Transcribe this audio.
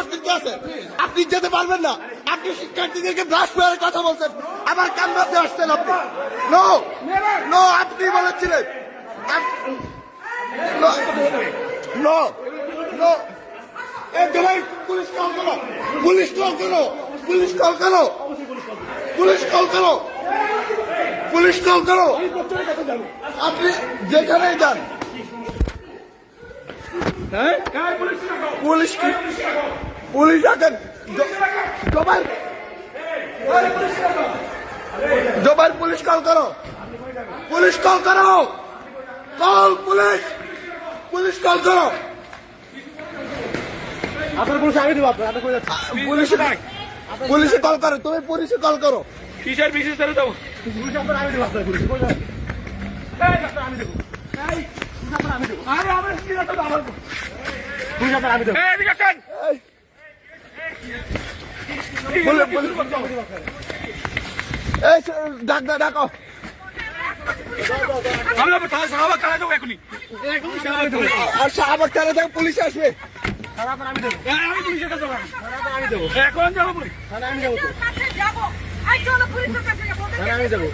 উপস্থিত আছে, আপনি যেতে পারবেন না। আপনি শিক্ষার্থীদেরকে ব্রাশ করার কথা বলছেন, আবার ক্যাম্পাসে আসছেন আপনি। নো নো, আপনি বলেছিলেন। নো নো, পুলিশ কল করো, পুলিশ কল করো, পুলিশ কল করো, পুলিশ কল করো, পুলিশ কল করো। আপনি যেখানেই যান, পুলিশ পুলিশ ডাকেন। জোবাইর পুলিশ কল করো, পুলিশ কল করো, কল পুলিশ, পুলিশ কল করো। আপনার পুলিশ আমি দেবো, আপনার পুলিশে কল করো, তুমি পুলিশে কল করো। কিসের বিশেষ করে দেবো পুলিশ আপনার আমি দেবো, আপনার পুলিশ আমি দেবো, আমি দেবো, আরে আমার পুলিশ আপনার আমি দেবো। এই ডাক ডাকো, আর শাহবাগ থানা থেকে পুলিশ আসবে। আমি দেবো, এখন যাবো পুলিশ, আমি যাবো, আমি যাবো।